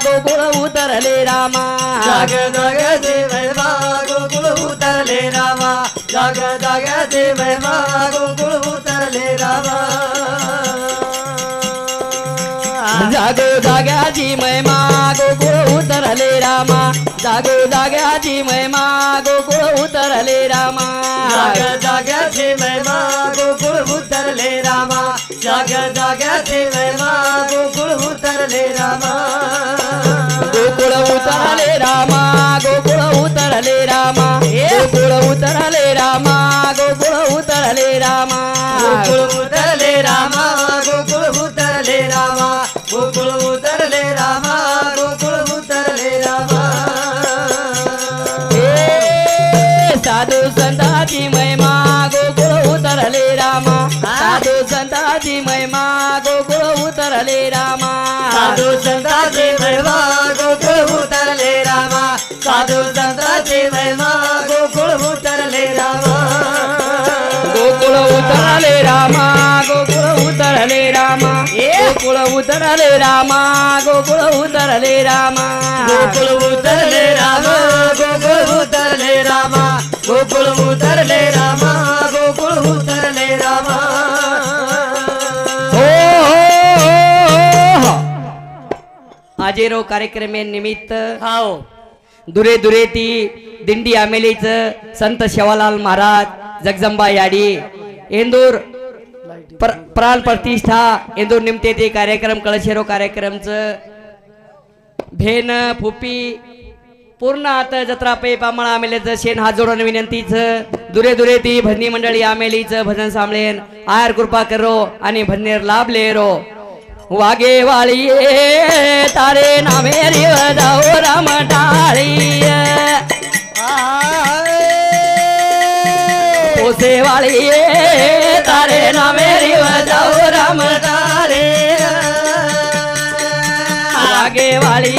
गोकुळ उतरले रामा जाग जाग्याची महिमा गोकुळ उतरले रामा जाग जाग्याची महिमा गोकुळ उतरले रामा जागो जाग्याची महिमा गोकुळ उतरले रामा जागो जाग्याची महिमा गोकुळ उतरले रामा जाग जाग्याची महिमा गोकुळ उतरले रामा जाग जाग्याची महिमा गोकुळ उतरले रामा गोकुळ उतरले रामा गोकुळ उतरले रामा गोकुळ उतरले रामा गोकुळ उतरले रामा गोकुळ उतरले रामा गोकुळ उतरले रामा गोकुळ उतरले रामा गोकुळ उतरले रामा साधू संताची महिमा गोकुळ उतरले रामा साधू संताची महिमा गोकुळ उतरले रामा साधू संताची महिमा गोकुळ उतरले रामा साधू संताची महिमा गोकुळ उतरले रामा गोकुळ उतरले रामा गोकुळ उतरले रामा गोकुळ उतरले रामा गोकुळ उतरले रामा गोकुळ उतरले रामा गोकुळ उतरले रामा गोकुळ उतरले रामा गोकुळ उतरले रामा आजेरो कार्यक्रमे निमित्त हाव दुरे दुरे ती दिंडी आमेलीच संत शेवालाल महाराज जगजंबा याडी इंदूर प्राण प्रतिष्ठा इंदूर निमते ते कार्यक्रम कळशेरो कार्यक्रमच भेन फुपी पूर्ण आता जत्रा पे पामळा आमेलेच शेन हात जोडून विनंतीच दुरे दुरे ती भजनी मंडळी आमेलीच भजन सांभळेन आयर कृपा करो आणि भजनेर लाभ लेरो वागे वाली तारे नामे रिवदाओ राम टाळी पोसे वाली तारे नामे रिवदाओ राम टाळे वागे वाली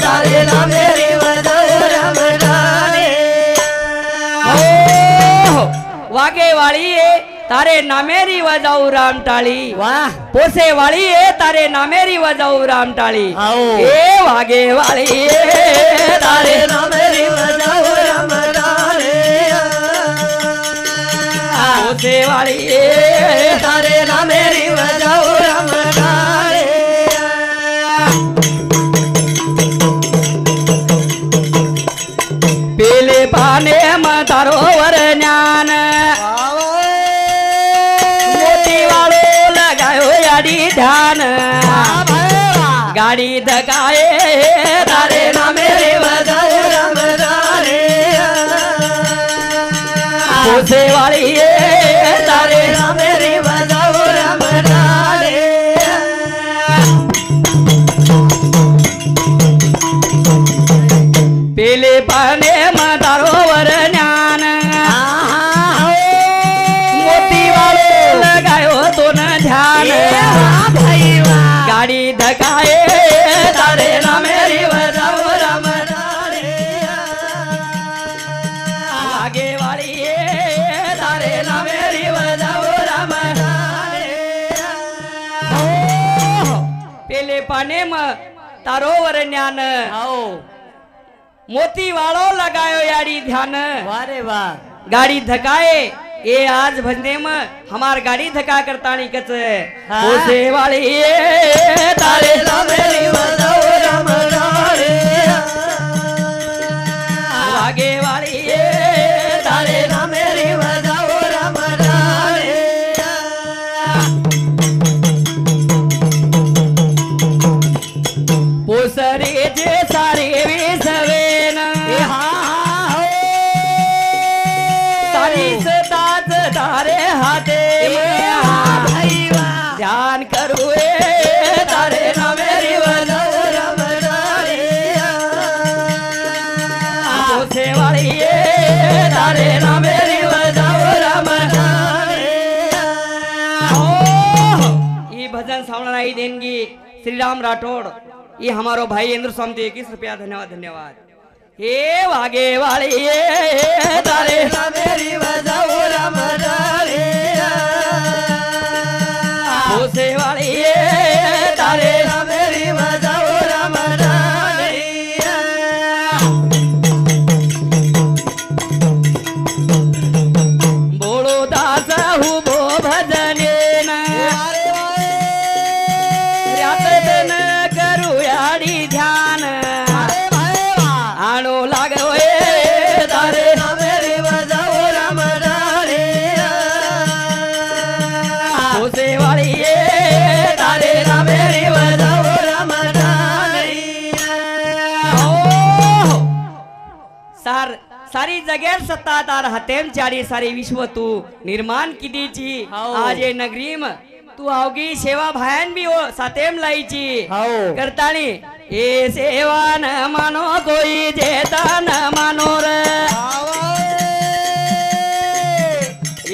तारे नामे रिवदाओ राम टाळे वागे वाली तारे नामेरी वजाऊ राम टाळी वाह पोसे वाली तारे नामेरी वजाऊ राम टाळी ए वागे वाली तारे नामेरी वजाऊ राम टाळे पोसे वाली तारे नामेरी वजाऊ राम टाळे पेले पाने मतारो वर ज्ञान गाड़ी ध्यान गाड़ी धकाए तारे नामेरी वजाऊ राम टाळे पोसे वाली तारे नामेरी वजाऊ राम टाळे पेले पाने मतारो वर ज्ञान मोती वालो लगायो तो न ध्यान गाड़ी धकाए तारे नामेरी वजाऊ राम टाळे आगे वाली तारे नामेरी वजाऊ राम टाळे पेले पाने म तारो वर ज्ञान मोती वालो लगायो यारी ध्यान वारे वाह गाड़ी धकाए ये आज भजने में हमार गाड़ी धका करता नहीं कच पोसे वाली तारे नामेरी वजाऊ राम टाळे आगे वाली तारे नामेरी वजाऊ राम टाळे पोसरे जे सारे विसवेन सारी सताज तारे हाथे ध्यान करू तारे नामेरी वजाऊ राम टाळे पोसे वाली तारे नामेरी वजाऊ राम टाळे ये भजन सावणाई देनगी श्री राम राठौड़ ये हमारो भाई इंद्र स्वामी 21 रुपया धन्यवाद धन्यवाद हे वागे वाली तारे नामेरी वजाऊ राम टाळे पोसे वाली तारे नामेरी वजाऊ राम सारी जगेर सत्तादार हतेम चारी सारी विश्व तू निर्माण कितीची हाव. आज ये नगरीम तू अवघी सेवा भायन बी हो सातेम लाईची हाव. करतानी ए सेवा न मानो कोई जेता न मानो रे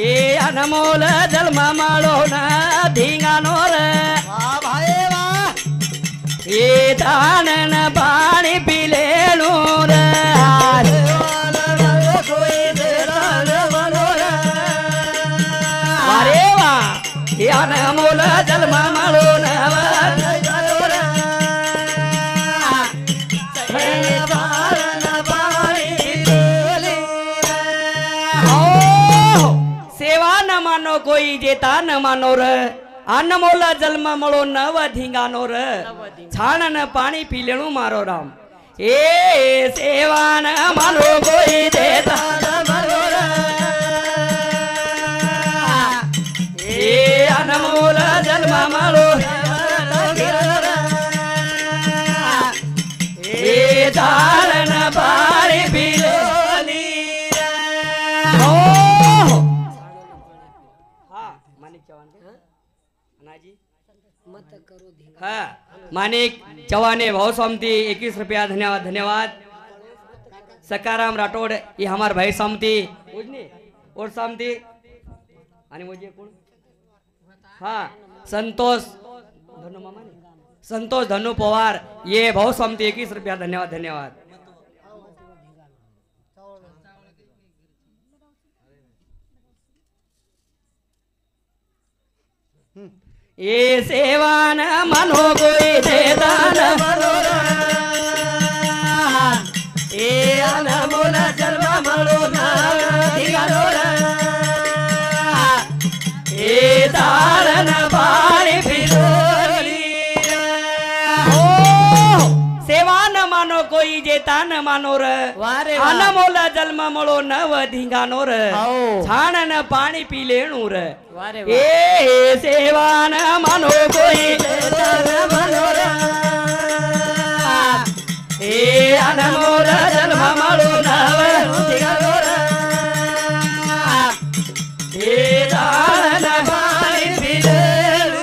ए अनमोल जन्म माळो न धिंगानो रे ए दान न पाणी पिलेणू रे अरे वा ए अनमोल जन्म माळो न सेवा न मानो कोई जेता न मानो र अनमोल जन्म मळो नव धिंगानो र छाण न पाणी पिलेणू मारो राम ए सेवा न मानो कोई जेता न मानो र ए अनमोल जन्म मळो ए छाण न पाणी पिलेणी हाँ मानिक चौहाने भाव समती 21 रुपया धन्यवाद धन्यवाद सकाराम राठौड़ ये हमारे भाई समती और समती आणि मुझे कौन हाँ संतोष धनु मामा ने संतोष धनु पवार ये भाव समती 21 रुपया धन्यवाद धन्यवाद ये सेवा न मानो कोई देता न मानो ए अनमोल जन्म मानो न धिंगानो ए दार न पाणी पिलोली सेवा न मानो कोई जेता न मानो र अनमोल जन्म मळो नव धिंगानो र छाण न पाणी पी लेणू र ए सेवा न मानो कोई जेता न मानो र ए अनमोल जन्म मळो नव धिंगानो र ए छाण न पाणी पी लेणू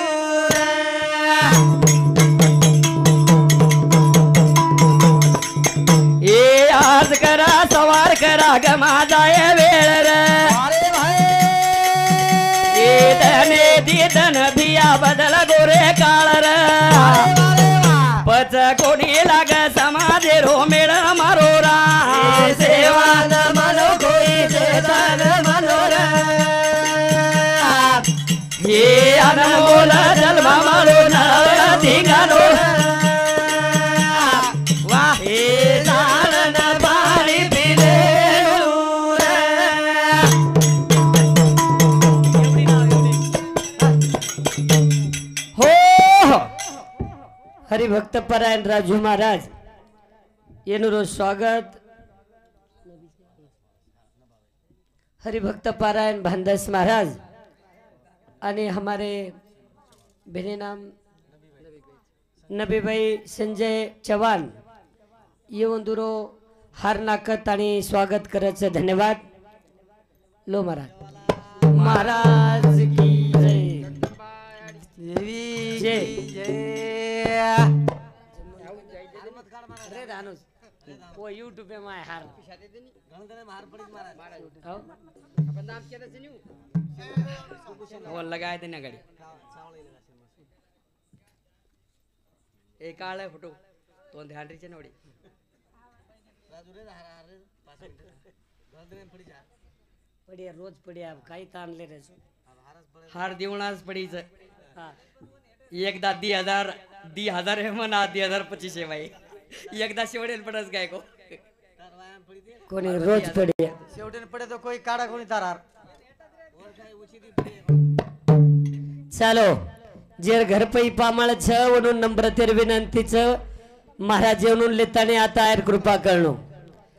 ए आज करा सवार करा ग माझा वेळ रे ए धने दिदन भिया बदल गोरे काळ रे पच कोणी लाग समाजे रो मेळ मारो रा सेवा न मनो कोई चेतन मनो रे हे अनमोल जन्म मारो न धिंगानो हरिभक्त परायण राजू महाराज येनुरो स्वागत हरिभक्त पारायण भानदास महाराज आणि हमारे बेने नाम नबी भाई संजय चव्हाण येऊन दुरो हार नाकत आणि स्वागत करायचं धन्यवाद लो महाराज महाराज की जय जय अरे दानुस वो यूट्यूब पे मैं हार अपन नाम क्या दे न्यू वो लगाए थे ना गाड़ी एक आले फोटो तो ध्यान रीचे नोडी पडिया रोज पडिया काही ताणले रे हार देवणाच पडीच एकदा 10,000 है म्हणा 10,025 है भाई एकदा शेवटेल पडस काय को कोणी रोज पडिया शेवटेन पडे तो कोई काढा कोणी तारार चालो जेर घर पै पामाळ छ वणून नंबर तेर विनंतीच महाराज येऊन लेताने आता आयर कृपा करणो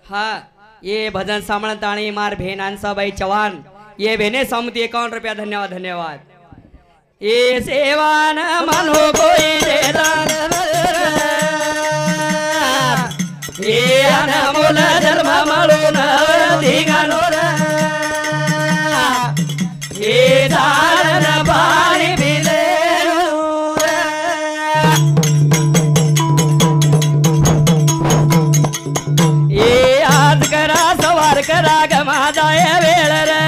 हाँ ये भजन सामण ताणी मार भेनांसा बाई चव्हाण ये भेने समती 51 रुपया धन्यवाद धन्यवाद ये सेवा न मानो कोई देता ये अनमोल जन्म मालो न झाडन पाणी पिले ए आज करा सवार करा ग माझा या वेळ रे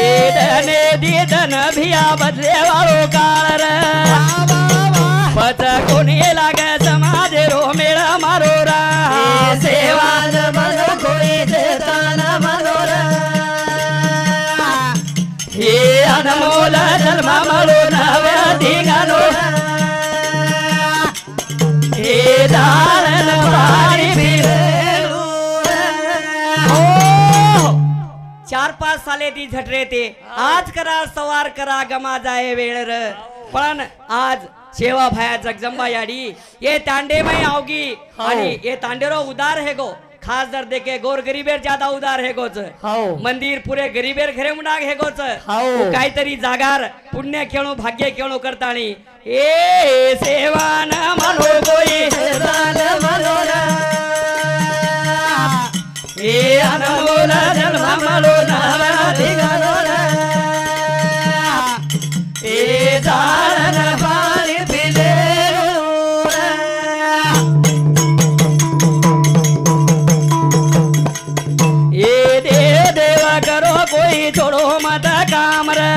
ए धने दीदन भिया बदले वाळो काळ रे पच कोणी लाग समाज रो मेळा मारो रा सेवान मनो कोई देतान मनोर हे अनमोल जन्म मलो नव्या दिगानो हे दारण पाणी पिरेलू 4-5 साले ती झटरे ते आज करा सवार करा गमा जाए वेळ र पण आज सेवा भाया जगजंबा याडी ये तांडे में आओगी आणि ये तांडेरो उदार है गो खास दर देखे गोर गरीबेर ज्यादा उदार है गोच मंदिर पुरे गरीबेर घरे मुंडाग है गोच काहीतरी जागार पुण्य खेळू भाग्य खेळू करतानी ए सेवान मनो कोई मनोर ए अनमोल जन्म मलो नवा दिगानोर ए झाडन पाणी पिले ए देव देवा करो कोई छोड़ो मत काम रे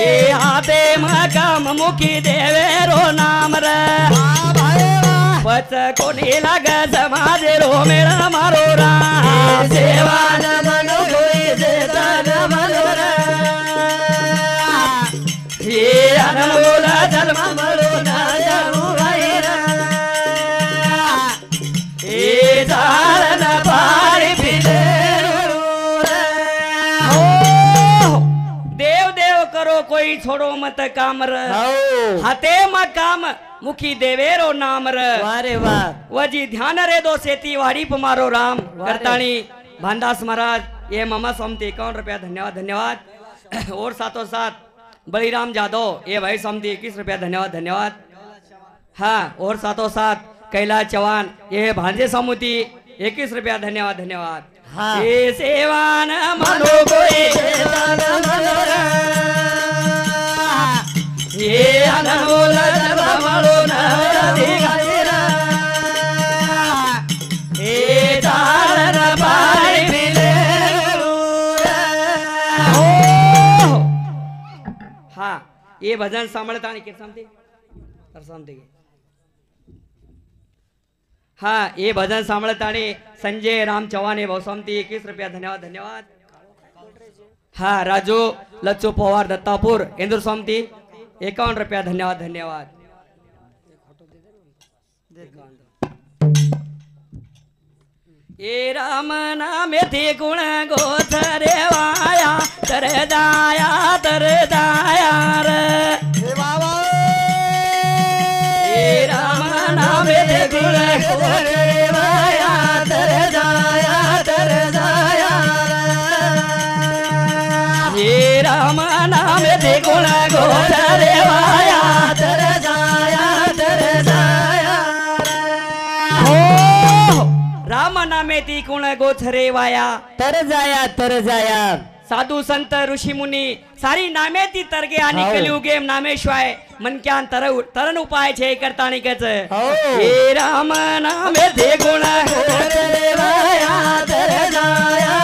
ए हाथे मकाम मुखी देवे रो नाम रे पच कोणी लाग समाज रो मेरा मारो रा सेवान मनो कोई देतान मनोर हे अनमोल जन्म मलो ना जाऊ भाईरा हे झाडन पाणी पिले देव देव करो कोई छोड़ो मत काम र हाथे मा काम मुखी देवेरो नाम र वारे वाह वजी ध्यान रे दो सेती वाड़ी पमारो राम करताणी भानदास महाराज ये ममा सोमती 51 रुपया धन्यवाद धन्यवाद और साथों साथ बलिराम जादव ये भाई सोमती 21 रुपया धन्यवाद धन्यवाद हाँ और साथों साथ कैलाश चौहान ये भांजे समुती 21 रुपया धन्यवाद धन्यवाद हाँ ये सेवान मनो कोई ये अनमोल जन्म मलो नवा दिगानोर हे झाडन पाणी पिले हाँ ये भजन सांभळतानी के समते तर समते हाँ ये भजन सांभळतानी संजय राम चौहान बहुसमती 21 रुपया धन्यवाद धन्यवाद हाँ राजू लच्चू पवार दत्तापुर इंदूर समती 51 रुपया धन्यवाद धन्यवाद ये राम नाम थे गुण गोथरे वाया तर दाया रे ये राम नाम थे गुण गोथरे वाया तर दाया ये राम नाम थे गुण गोथरे वाया तर दाया राम नामे ती कुण गोथरे वाया तर जाया साधू संत ऋषी मुनी सारी नामे ती तरगे आणि कलियुगे नामेशिवाय मनक्यान तरण उपाय छे करतानी कच हे राम नामे ते गुण गोथरे वाया तर जाया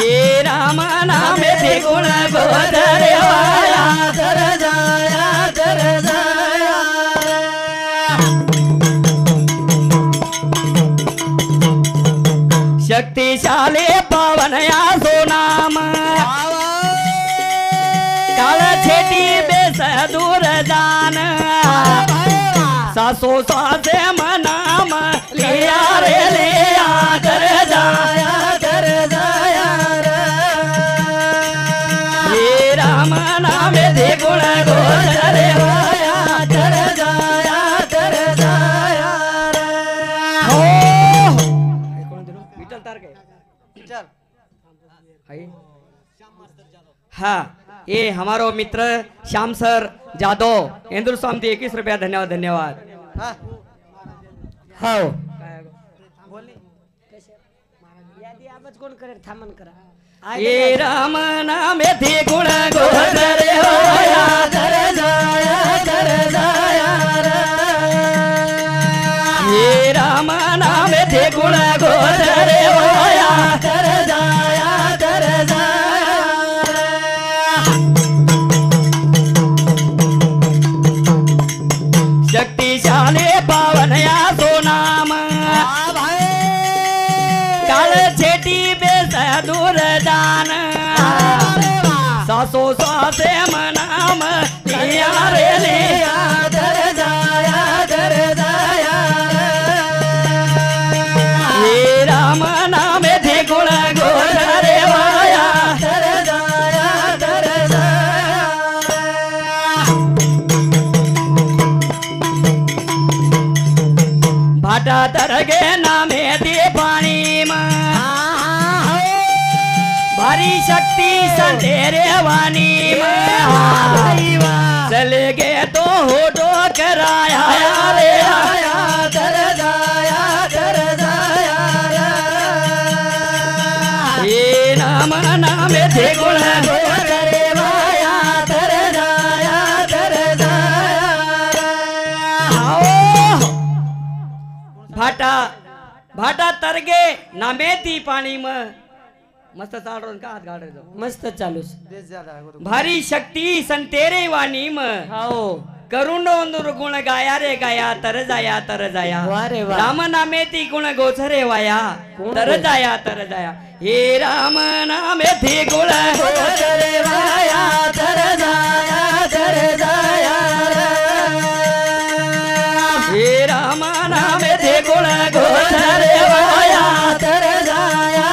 हे राम नामे ते गुण गोथरे वाया तर जाया शक्तिशाली पवन या सोनाम काल छेटी बेस दूर जान सासो सासे मनाम लिया रे लिया कर जाया हे राम नाम दे गुण गोचरे वाया कर जाया हो विठल तार के हाँ ये हमारो मित्र श्याम सर जादव इंदुर स्वामी 21 रुपया धन्यवाद धन्यवाद हाँ एकच कोण करेल थांबन करा ये राम नाम थे गुण गोधरे होया कर जाया ये राम नाम थे गुण गोधरे होया कर जाया शक्तिशाली पावन या सो नाम काल छेटी बेस दूर दान सासो सासे मनाम लिया रे लिया कर जाया ये राम नाम थे गुण गोधरे वाया कर जाया भाटा तरगे नामे दे पानी भारी शक्ति संतेरे वाणी चले गए तो होटो कराया रे आया कर जाया ये नाम नाम थे गुण गोधरे वाया कर जाया भाटा भाटा तरगे नामे ती पाणी मस्त चालून का हात गाडायचो मस्त चालू देश झाला गुरु भारी शक्ती संतेरे वाणी हो करुण गुण गाया रे गाया तर जाया वा रे वा. राम नामे ती गुण गोचरे वाया तर जाया हे राम नामे ती गुण गोचरे वाया तर जाया हे राम नामे ती गुण गोचरे वाया तर जाया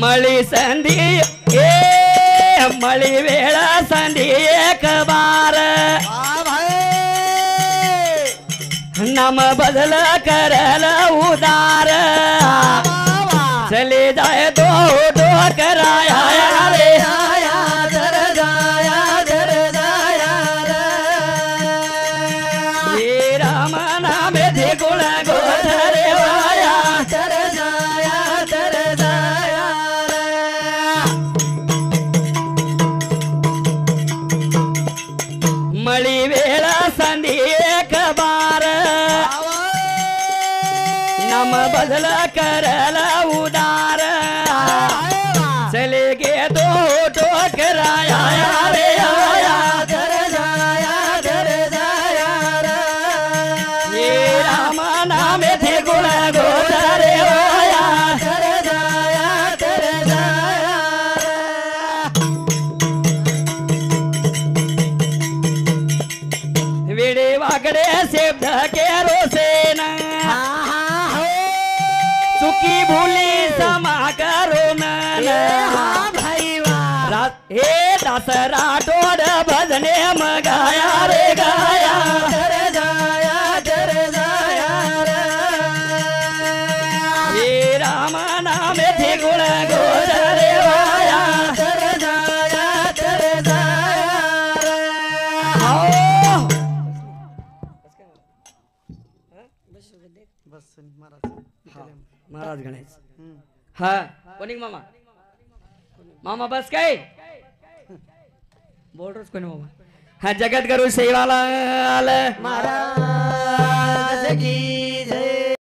मळी संधी ए मळी वेळा संधी एक बार नाम बदल करल उदार चले जाए तो कराया रे आया कर जाया ये राम नाम थे गुण गोधरे वाया कर जाया मळी वेळा संधी एक बार नाम बदल करल उदार चले गे तो कराया रे आया कर जाया ये राम नाम थे गुण गोधरे वाया कर जाया वेडे वागडे शब्द के रोसेन चुकी भूली समा करो हे दसरा टोड भजने मगाया रे गाया कर जाया हे राम नाम थे गुण गोधरे वाया कर जाया बस महाराज महाराज गणेश हा कोणी मामा मामा बस काय बोल रोज कोणी मामा हा जगत गुरु सेवालाल महाराज की जय